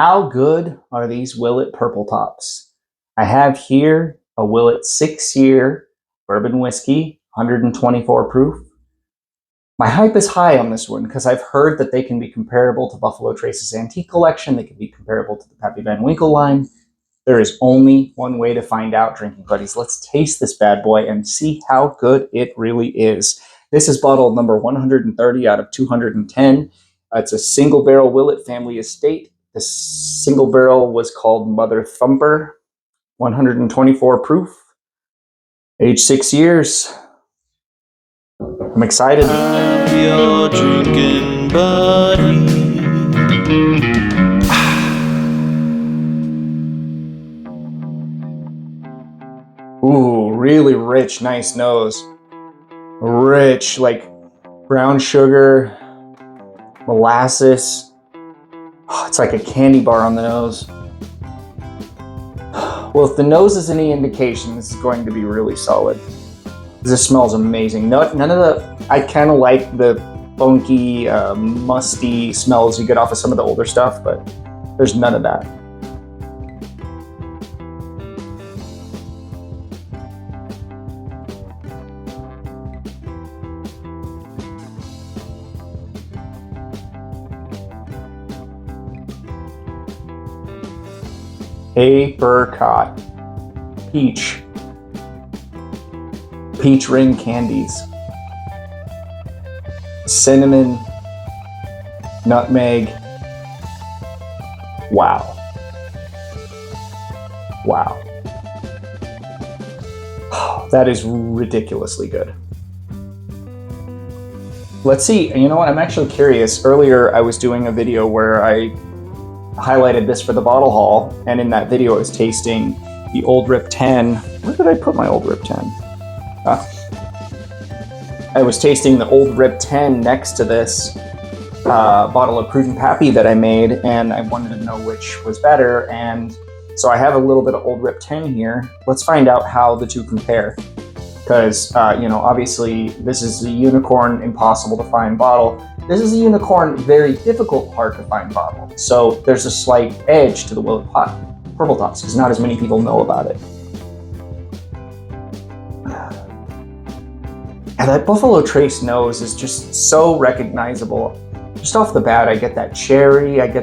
How good are these Willet Purple Tops? I have here a Willet 6-year bourbon whiskey, 124 proof. My hype is high on this one because I've heard that they can be comparable to Buffalo Trace's Antique Collection. They can be comparable to the Pappy Van Winkle line. There is only one way to find out, drinking buddies. Let's taste this bad boy and see how good it really is. This is bottle number 130 out of 210. It's a single barrel Willet family estate. The single barrel was called Mother Thumper, 124 proof, age 6 years. I'm excited. I'm your drinking buddy. Ooh, really rich, nice nose. Rich, like brown sugar, molasses. Oh, it's like a candy bar on the nose. Well, if the nose is any indication, this is going to be really solid. This smells amazing. None of the, I kind of like the funky, musty smells you get off of some of the older stuff, but there's none of that. Apricot, peach ring candies, cinnamon, nutmeg. Wow. That is ridiculously good. Let's see, you know what, I'm actually curious. Earlier I was doing a video where I highlighted this for the bottle haul, and in that video I was tasting the Old Rip 10. Where did I put my Old Rip 10? I was tasting the Old Rip 10 next to this bottle of Prudent Pappy that I made, and I wanted to know which was better, and so I have a little bit of Old Rip 10 here. Let's find out how the two compare, because obviously this is a unicorn impossible to find bottle. This is a unicorn very difficult, hard to find bottle. So there's a slight edge to the Willet Purple Tops because not as many people know about it. And that Buffalo Trace nose is just so recognizable. Just off the bat, I get that cherry, it's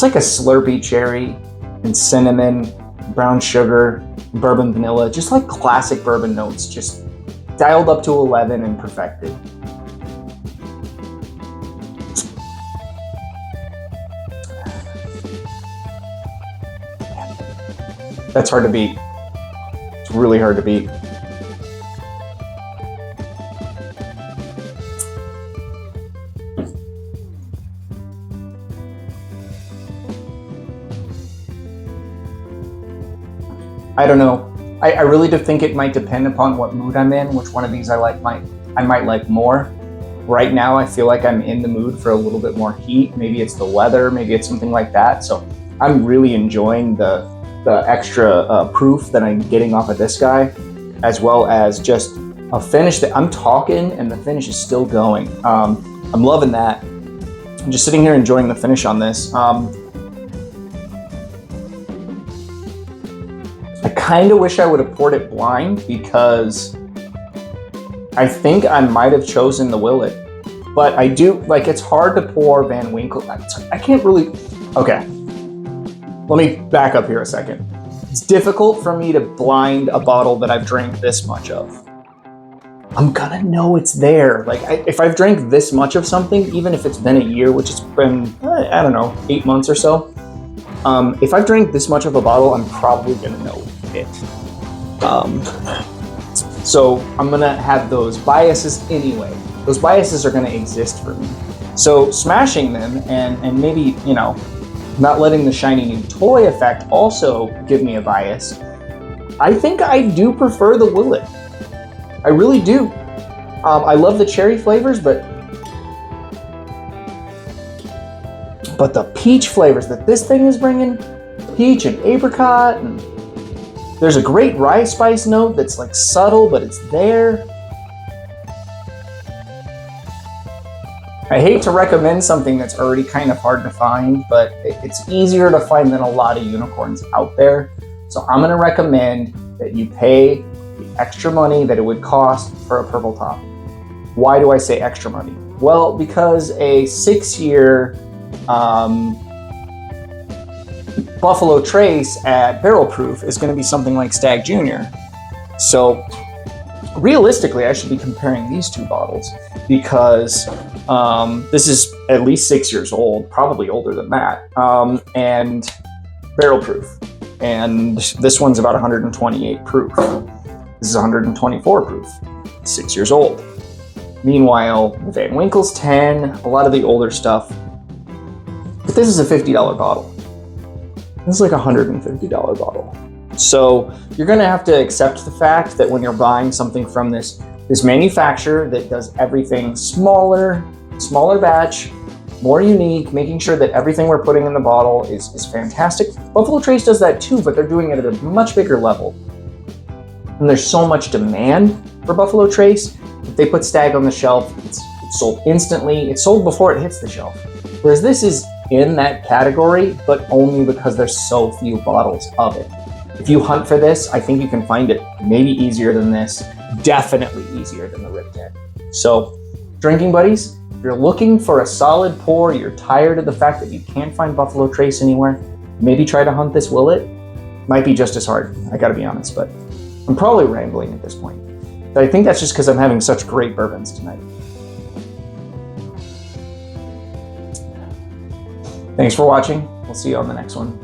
like a Slurpee cherry and cinnamon, brown sugar, bourbon vanilla, just like classic bourbon notes, just dialed up to 11 and perfected. That's hard to beat. It's really hard to beat. I don't know. I really do think it might depend upon what mood I'm in, which one of these I might like more. Right now, I feel like I'm in the mood for a little bit more heat. Maybe it's the weather, maybe it's something like that. So I'm really enjoying the extra proof that I'm getting off of this guy, as well as just a finish that I'm talking and the finish is still going. I'm loving that. I'm just sitting here enjoying the finish on this. I kind of wish I would have poured it blind because I think I might have chosen the Willet, but I do, like, it's hard to pour Van Winkle. I can't really, okay. Let me back up here a second. It's difficult for me to blind a bottle that I've drank this much of. I'm gonna know it's there. Like, if I've drank this much of something, even if it's been a year, which it's been, I don't know, 8 months or so. If I've drank this much of a bottle, I'm probably gonna know it. So I'm gonna have those biases anyway. Those biases are gonna exist for me. So smashing them and maybe, not letting the shiny new toy effect also give me a bias. I think I do prefer the Willet. I really do. I love the cherry flavors, but the peach flavors that this thing is bringing, peach and apricot, and there's a great rye spice note that's like subtle, but it's there. I hate to recommend something that's already kind of hard to find, but it's easier to find than a lot of unicorns out there. So I'm gonna recommend that you pay the extra money that it would cost for a purple top. Why do I say extra money? Well, because a 6-year Buffalo Trace at barrel proof is gonna be something like Stag Junior. So realistically, I should be comparing these two bottles because this is at least 6 years old, probably older than that, and barrel proof. And this one's about 128 proof. This is 124 proof, 6 years old. Meanwhile, the Van Winkle's 10, a lot of the older stuff. But this is a $50 bottle. This is like a $150 bottle. So you're gonna have to accept the fact that when you're buying something from this manufacturer that does everything smaller batch, more unique, making sure that everything we're putting in the bottle is fantastic. Buffalo Trace does that too, but they're doing it at a much bigger level. And there's so much demand for Buffalo Trace, if they put Stag on the shelf, it's sold instantly. It's sold before it hits the shelf. Whereas this is in that category, but only because there's so few bottles of it. If you hunt for this, I think you can find it maybe easier than this, definitely easier than the Rip 10. So, drinking buddies, if you're looking for a solid pour, you're tired of the fact that you can't find Buffalo Trace anywhere, maybe try to hunt this Willet. Might be just as hard, I gotta be honest, but I'm probably rambling at this point. But I think that's just because I'm having such great bourbons tonight. Thanks for watching. We'll see you on the next one.